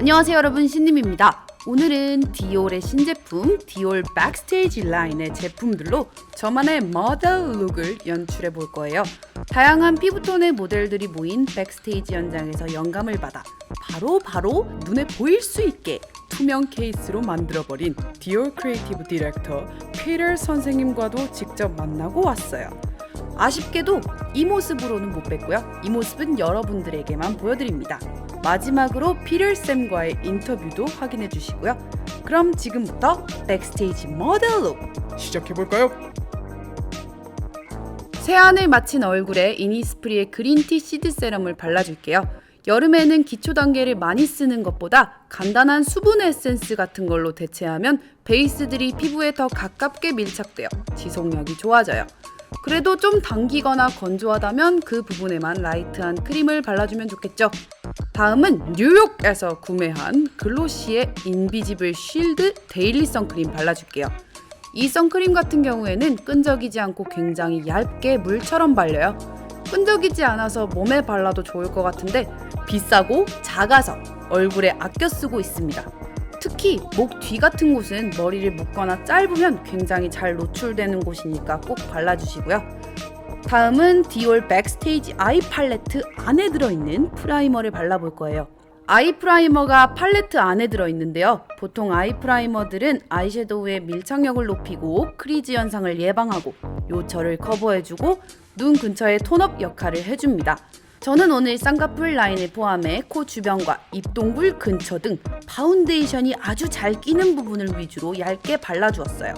안녕하세요 여러분, 신님입니다. 오늘은 디올의 신제품 디올 백스테이지 라인의 제품들로 저만의 모델 룩을 연출해 볼 거예요. 다양한 피부톤의 모델들이 모인 백스테이지 현장에서 영감을 받아 바로 눈에 보일 수 있게 투명 케이스로 만들어버린 디올 크리에이티브 디렉터 피터 선생님과도 직접 만나고 왔어요. 아쉽게도 이 모습으로는 못 뵀고요. 이 모습은 여러분들에게만 보여드립니다. 마지막으로 피터쌤과의 인터뷰도 확인해 주시고요. 그럼 지금부터 백스테이지 모델 룩 시작해볼까요? 세안을 마친 얼굴에 이니스프리의 그린티 시드 세럼을 발라줄게요. 여름에는 기초 단계를 많이 쓰는 것보다 간단한 수분 에센스 같은 걸로 대체하면 베이스들이 피부에 더 가깝게 밀착되어 지속력이 좋아져요. 그래도 좀 당기거나 건조하다면 그 부분에만 라이트한 크림을 발라주면 좋겠죠. 다음은 뉴욕에서 구매한 글로시의 인비지블 쉴드 데일리 선크림 발라줄게요. 이 선크림 같은 경우에는 끈적이지 않고 굉장히 얇게 물처럼 발려요. 끈적이지 않아서 몸에 발라도 좋을 것 같은데 비싸고 작아서 얼굴에 아껴 쓰고 있습니다. 특히 목 뒤 같은 곳은 머리를 묶거나 짧으면 굉장히 잘 노출되는 곳이니까 꼭 발라주시고요. 다음은 디올 백스테이지 아이 팔레트 안에 들어있는 프라이머를 발라볼 거예요. 아이 프라이머가 팔레트 안에 들어있는데요. 보통 아이 프라이머들은 아이섀도우의 밀착력을 높이고 크리즈 현상을 예방하고 요철을 커버해주고 눈 근처에 톤업 역할을 해줍니다. 저는 오늘 쌍꺼풀 라인을 포함해 코 주변과 입동굴 근처 등 파운데이션이 아주 잘 끼는 부분을 위주로 얇게 발라주었어요.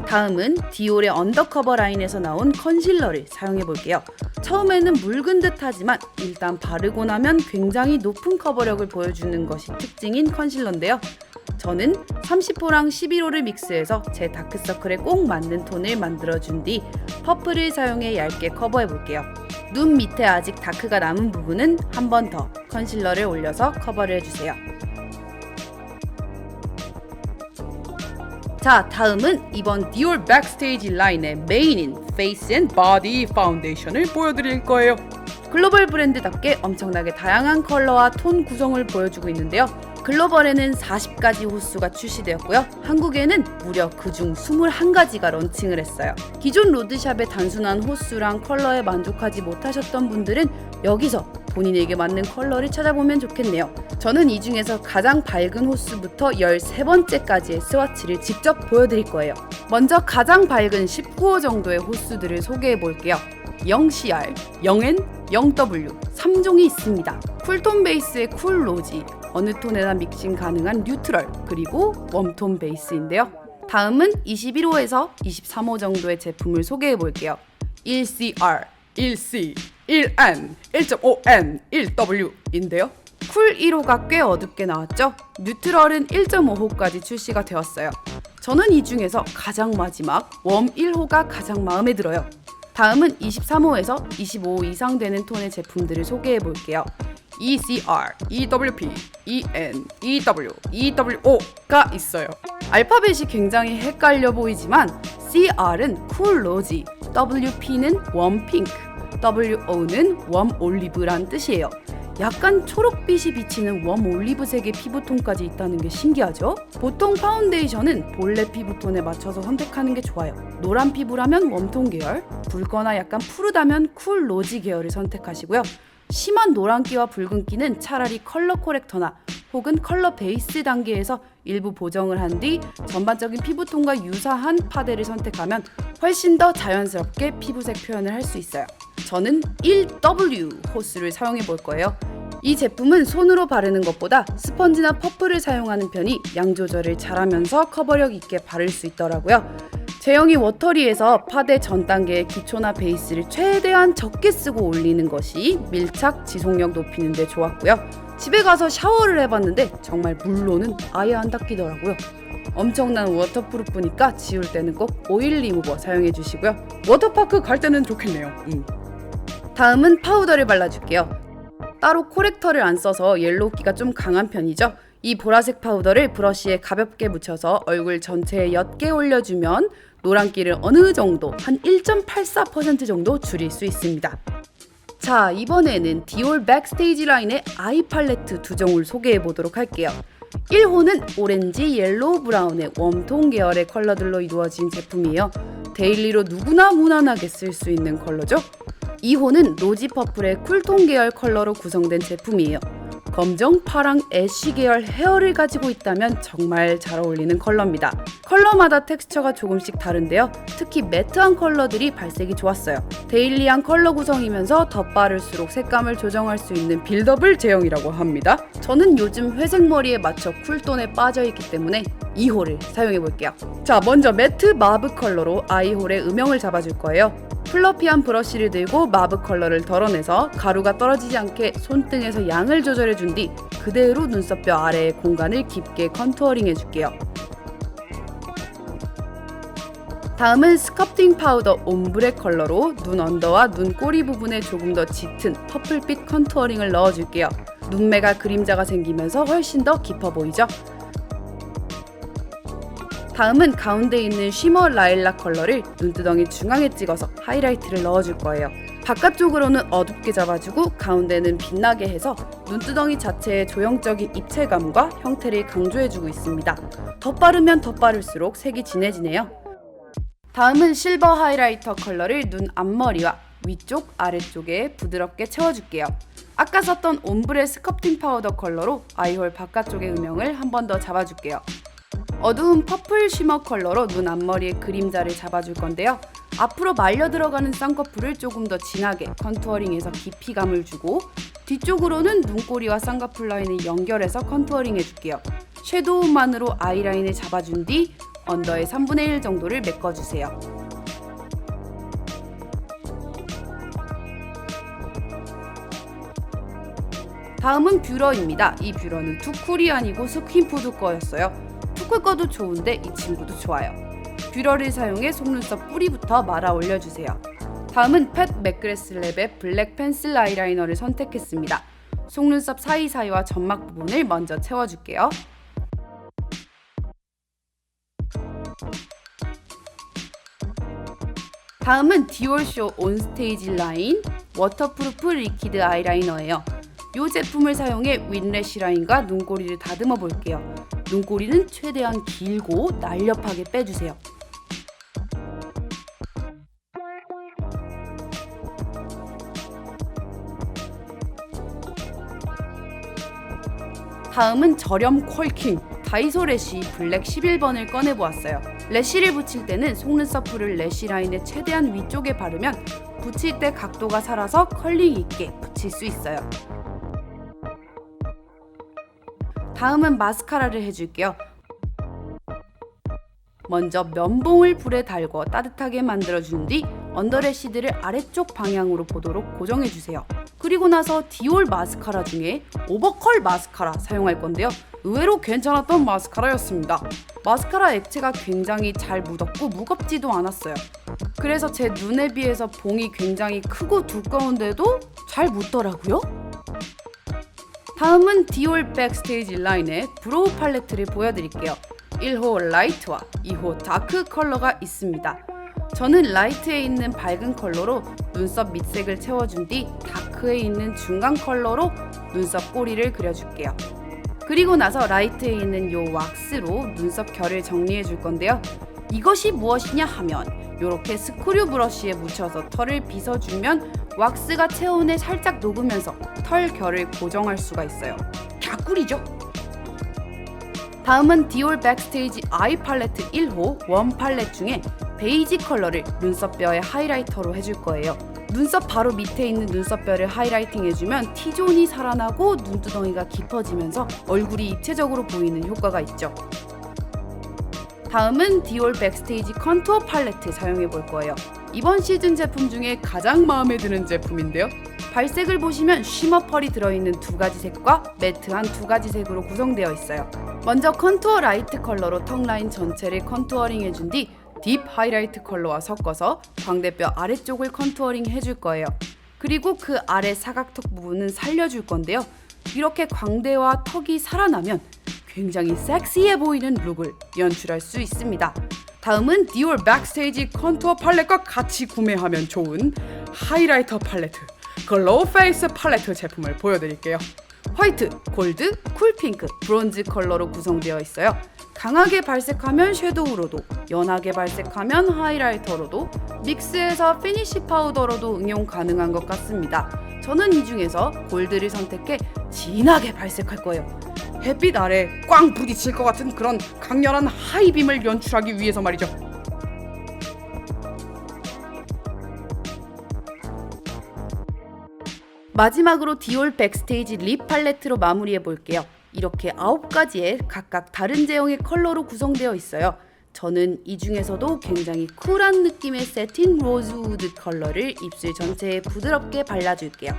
다음은 디올의 언더커버 라인에서 나온 컨실러를 사용해 볼게요. 처음에는 묽은 듯 하지만 일단 바르고 나면 굉장히 높은 커버력을 보여주는 것이 특징인 컨실러인데요. 저는 30호랑 11호를 믹스해서 제 다크서클에 꼭 맞는 톤을 만들어준 뒤 퍼플을 사용해 얇게 커버해 볼게요. 눈 밑에 아직 다크가 남은 부분은 한 번 더 컨실러를 올려서 커버를 해주세요. 자, 다음은 이번 디올 백스테이지 라인의 메인인 페이스 앤 바디 파운데이션을 보여드릴 거예요. 글로벌 브랜드답게 엄청나게 다양한 컬러와 톤 구성을 보여주고 있는데요. 글로벌에는 40가지 호수가 출시되었고요. 한국에는 무려 그중 21가지가 런칭을 했어요. 기존 로드샵의 단순한 호수랑 컬러에 만족하지 못하셨던 분들은 여기서 본인에게 맞는 컬러를 찾아보면 좋겠네요. 저는 이 중에서 가장 밝은 호수부터 13번째까지의 스와치를 직접 보여드릴 거예요. 먼저 가장 밝은 19호 정도의 호수들을 소개해 볼게요. 0CR, 0N, 0W 3종이 있습니다. 쿨톤 베이스의 쿨 로지, 어느 톤에나 믹싱 가능한 뉴트럴, 그리고 웜톤 베이스인데요. 다음은 21호에서 23호 정도의 제품을 소개해 볼게요. 1CR, 1C, 1N, 1.5N, 1W인데요. 쿨 1호가 꽤 어둡게 나왔죠? 뉴트럴은 1.5호까지 출시가 되었어요. 저는 이 중에서 가장 마지막 웜 1호가 가장 마음에 들어요. 다음은 23호에서 25호 이상 되는 톤의 제품들을 소개해 볼게요. ECR, EWP, EN, EW, EWO가 있어요. 알파벳이 굉장히 헷갈려 보이지만 CR은 쿨 로지, WP는 웜 핑크, WO는 웜 올리브란 뜻이에요. 약간 초록빛이 비치는 웜 올리브색의 피부톤까지 있다는 게 신기하죠? 보통 파운데이션은 본래 피부톤에 맞춰서 선택하는 게 좋아요. 노란 피부라면 웜톤 계열, 붉거나 약간 푸르다면 쿨 로지 계열을 선택하시고요. 심한 노란기와 붉은기는 차라리 컬러 코렉터나 혹은 컬러 베이스 단계에서 일부 보정을 한 뒤 전반적인 피부톤과 유사한 파데를 선택하면 훨씬 더 자연스럽게 피부색 표현을 할 수 있어요. 저는 1W 호스를 사용해 볼 거예요. 이 제품은 손으로 바르는 것보다 스펀지나 퍼프를 사용하는 편이 양 조절을 잘하면서 커버력 있게 바를 수 있더라고요. 제형이 워터리에서 파데 전 단계의 기초나 베이스를 최대한 적게 쓰고 올리는 것이 밀착 지속력 높이는 데 좋았고요. 집에 가서 샤워를 해봤는데 정말 물로는 아예 안 닦이더라고요. 엄청난 워터프루프니까 지울 때는 꼭 오일 리무버 사용해 주시고요. 워터파크 갈 때는 좋겠네요. 다음은 파우더를 발라줄게요. 따로 코렉터를 안 써서 옐로우기가 좀 강한 편이죠. 이 보라색 파우더를 브러쉬에 가볍게 묻혀서 얼굴 전체에 옅게 올려주면 노란기를 어느 정도 한 1.84% 정도 줄일 수 있습니다. 자, 이번에는 디올 백스테이지 라인의 아이 팔레트 두 종을 소개해 보도록 할게요. 1호는 오렌지, 옐로우, 브라운의 웜톤 계열의 컬러들로 이루어진 제품이에요. 데일리로 누구나 무난하게 쓸 수 있는 컬러죠. 2호는 로지 퍼플의 쿨톤 계열 컬러로 구성된 제품이에요. 검정, 파랑, 애쉬 계열 헤어를 가지고 있다면 정말 잘 어울리는 컬러입니다. 컬러마다 텍스처가 조금씩 다른데요. 특히 매트한 컬러들이 발색이 좋았어요. 데일리한 컬러 구성이면서 덧바를수록 색감을 조정할 수 있는 빌더블 제형이라고 합니다. 저는 요즘 회색 머리에 맞춰 쿨톤에 빠져있기 때문에 2호를 사용해볼게요. 자, 먼저 매트 마브 컬러로 아이홀의 음영을 잡아줄 거예요. 플러피한 브러쉬를 들고 마브 컬러를 덜어내서 가루가 떨어지지 않게 손등에서 양을 조절해준 뒤 그대로 눈썹뼈 아래의 공간을 깊게 컨투어링 해줄게요. 다음은 스culpting 파우더 옴브레 컬러로 눈 언더와 눈꼬리 부분에 조금 더 짙은 퍼플빛 컨투어링을 넣어줄게요. 눈매가 그림자가 생기면서 훨씬 더 깊어 보이죠? 다음은 가운데 있는 쉬머 라일락 컬러를 눈두덩이 중앙에 찍어서 하이라이트를 넣어줄 거예요. 바깥쪽으로는 어둡게 잡아주고 가운데는 빛나게 해서 눈두덩이 자체의 조형적인 입체감과 형태를 강조해주고 있습니다. 덧바르면 덧바를수록 색이 진해지네요. 다음은 실버 하이라이터 컬러를 눈 앞머리와 위쪽, 아래쪽에 부드럽게 채워줄게요. 아까 썼던 옴브레 스culpting 파우더 컬러로 아이홀 바깥쪽의 음영을 한 번 더 잡아줄게요. 어두운 퍼플 쉬머 컬러로 눈 앞머리의 그림자를 잡아줄 건데요. 앞으로 말려 들어가는 쌍꺼풀을 조금 더 진하게 컨투어링해서 깊이감을 주고 뒤쪽으로는 눈꼬리와 쌍꺼풀 라인을 연결해서 컨투어링 해줄게요. 섀도우만으로 아이라인을 잡아준 뒤 언더의 3분의 1 정도를 메꿔주세요. 다음은 뷰러입니다. 이 뷰러는 투쿨이 아니고 스킨푸드 거였어요. 투쿨 거도 좋은데 이 친구도 좋아요. 뷰러를 사용해 속눈썹 뿌리부터 말아 올려주세요. 다음은 팻 맥그레스 랩의 블랙 펜슬 아이라이너를 선택했습니다. 속눈썹 사이사이와 점막 부분을 먼저 채워줄게요. 다음은 디올쇼 온스테이지 라인 워터프루프 리퀴드 아이라이너예요. 이 제품을 사용해 윗래쉬 라인과 눈꼬리를 다듬어 볼게요. 눈꼬리는 최대한 길고 날렵하게 빼주세요. 다음은 저렴 퀄킹 다이소 래쉬 블랙 11번을 꺼내보았어요. 래쉬를 붙일 때는 속눈썹 풀을 래쉬 라인의 최대한 위쪽에 바르면 붙일 때 각도가 살아서 컬링 있게 붙일 수 있어요. 다음은 마스카라를 해줄게요. 먼저 면봉을 불에 달궈 따뜻하게 만들어준 뒤 언더래쉬들을 아래쪽 방향으로 보도록 고정해주세요. 그리고 나서 디올 마스카라 중에 오버컬 마스카라 사용할 건데요. 의외로 괜찮았던 마스카라였습니다. 마스카라 액체가 굉장히 잘 묻었고 무겁지도 않았어요. 그래서 제 눈에 비해서 봉이 굉장히 크고 두꺼운데도 잘 묻더라고요. 다음은 디올 백스테이지 라인의 브로우 팔레트를 보여드릴게요. 1호 라이트와 2호 다크 컬러가 있습니다. 저는 라이트에 있는 밝은 컬러로 눈썹 밑색을 채워준 뒤 다크에 있는 중간 컬러로 눈썹 꼬리를 그려줄게요. 그리고 나서 라이트에 있는 요 왁스로 눈썹 결을 정리해 줄 건데요. 이것이 무엇이냐 하면 이렇게 스크류 브러쉬에 묻혀서 털을 빗어주면 왁스가 체온에 살짝 녹으면서 털 결을 고정할 수가 있어요. 개꿀이죠? 다음은 디올 백스테이지 아이 팔레트 1호 원 팔레트 중에 베이지 컬러를 눈썹뼈에 하이라이터로 해줄 거예요. 눈썹 바로 밑에 있는 눈썹뼈를 하이라이팅 해주면 T존이 살아나고 눈두덩이가 깊어지면서 얼굴이 입체적으로 보이는 효과가 있죠. 다음은 디올 백스테이지 컨투어 팔레트 사용해 볼 거예요. 이번 시즌 제품 중에 가장 마음에 드는 제품인데요. 발색을 보시면 쉬머 펄이 들어있는 두 가지 색과 매트한 두 가지 색으로 구성되어 있어요. 먼저 컨투어 라이트 컬러로 턱 라인 전체를 컨투어링 해준 뒤 딥 하이라이트 컬러와 섞어서 광대뼈 아래쪽을 컨투어링 해줄 거예요. 그리고 그 아래 사각턱 부분은 살려줄 건데요. 이렇게 광대와 턱이 살아나면 굉장히 섹시해 보이는 룩을 연출할 수 있습니다. 다음은 디올 백스테이지 컨투어 팔렛과 같이 구매하면 좋은 하이라이터 팔레트 글로우 페이스 팔레트 제품을 보여드릴게요. 화이트, 골드, 쿨핑크, 브론즈 컬러로 구성되어 있어요. 강하게 발색하면 섀도우로도, 연하게 발색하면 하이라이터로도, 믹스해서 피니쉬 파우더로도 응용 가능한 것 같습니다. 저는 이 중에서 골드를 선택해 진하게 발색할 거예요. 햇빛 아래 꽝 부딪힐 것 같은 그런 강렬한 하이빔을 연출하기 위해서 말이죠. 마지막으로 디올 백스테이지 립 팔레트로 마무리해 볼게요. 이렇게 9가지의 각각 다른 제형의 컬러로 구성되어 있어요. 저는 이 중에서도 굉장히 쿨한 느낌의 세틴 로즈우드 컬러를 입술 전체에 부드럽게 발라줄게요.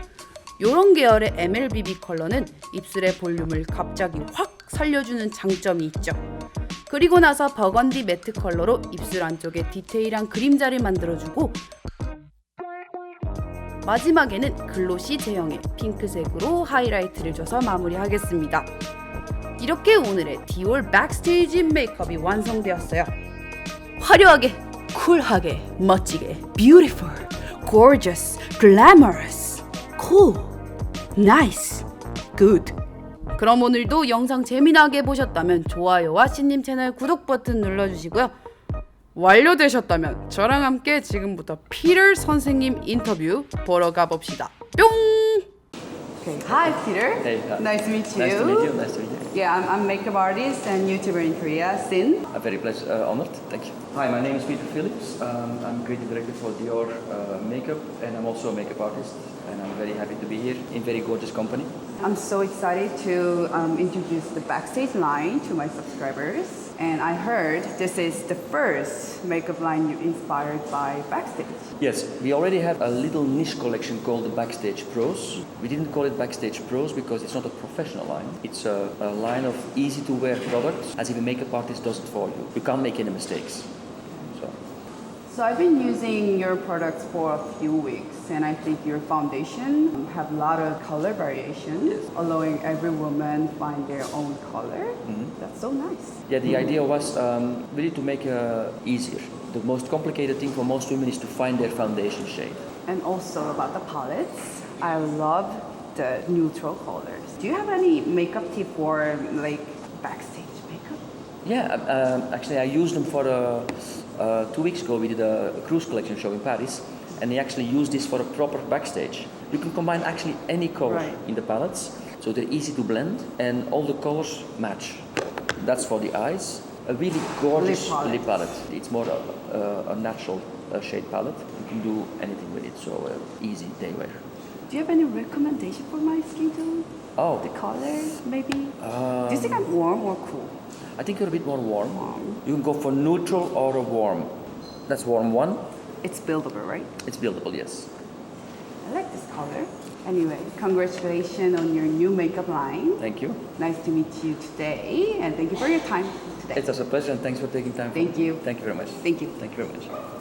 이런 계열의 MLBB 컬러는 입술의 볼륨을 갑자기 확 살려주는 장점이 있죠. 그리고 나서 버건디 매트 컬러로 입술 안쪽에 디테일한 그림자를 만들어주고, 마지막에는 글로시 제형의 핑크색으로 하이라이트를 줘서 마무리하겠습니다. 이렇게 오늘의 디올 백스테이지 메이크업이 완성되었어요. 화려하게, 쿨하게, 멋지게, beautiful, gorgeous, glamorous, cool, nice, good. 그럼 오늘도 영상 재미나게 보셨다면 좋아요와 신님 채널 구독 버튼 눌러주시고요. 완료되셨다면 저랑 함께 지금부터 피터 선생님 인터뷰 보러 가봅시다. 뿅! Okay. Hi, Peter. Hey. Nice to meet you. Nice to meet you. Nice to meet you. Yeah, I'm makeup artist and YouTuber in Korea, Sin. I'm very honored. Thank you. Hi, my name is Peter Phillips. I'm creative director for Dior Makeup, and I'm also a makeup artist. And I'm very happy to be here in very gorgeous company. I'm so excited to introduce the Backstage line to my subscribers. And I heard this is the first makeup line you inspired by Backstage. Yes, we already have a little niche collection called the Backstage Pros. We didn't call it Backstage Pros because it's not a professional line. It's a line of easy-to-wear products, as if a makeup artist does it for you. You can't make any mistakes. So I've been using your products for a few weeks, and I think your foundation have a lot of color variation, Yes. allowing every woman find their own color. That's so nice. Yeah, the idea was really to make it easier. The most complicated thing for most women is to find their foundation shade. And also about the palettes, I love the neutral colors. Do you have any makeup tip for like backstage makeup? Yeah, actually I used them for 2 weeks ago. We did a cruise collection show in Paris, and they actually used this for a proper backstage. You can combine actually any color in the palettes, so they're easy to blend, and all the colors match. That's for the eyes. A really gorgeous lip palette. It's more a natural shade palette. You can do anything with it, so easy day wear. Do you have any recommendation for my skin tone? Oh, The color, maybe? Do you think I'm warm or cool? I think you're a bit more warm. You can go for neutral or a warm. That's warm one. It's buildable, right? It's buildable, yes. I like this color. Anyway, congratulations on your new makeup line. Thank you. Nice to meet you today, and thank you for your time today. It was a pleasure, and thanks for taking time. Thank you. Thank you very much. Thank you. Thank you very much.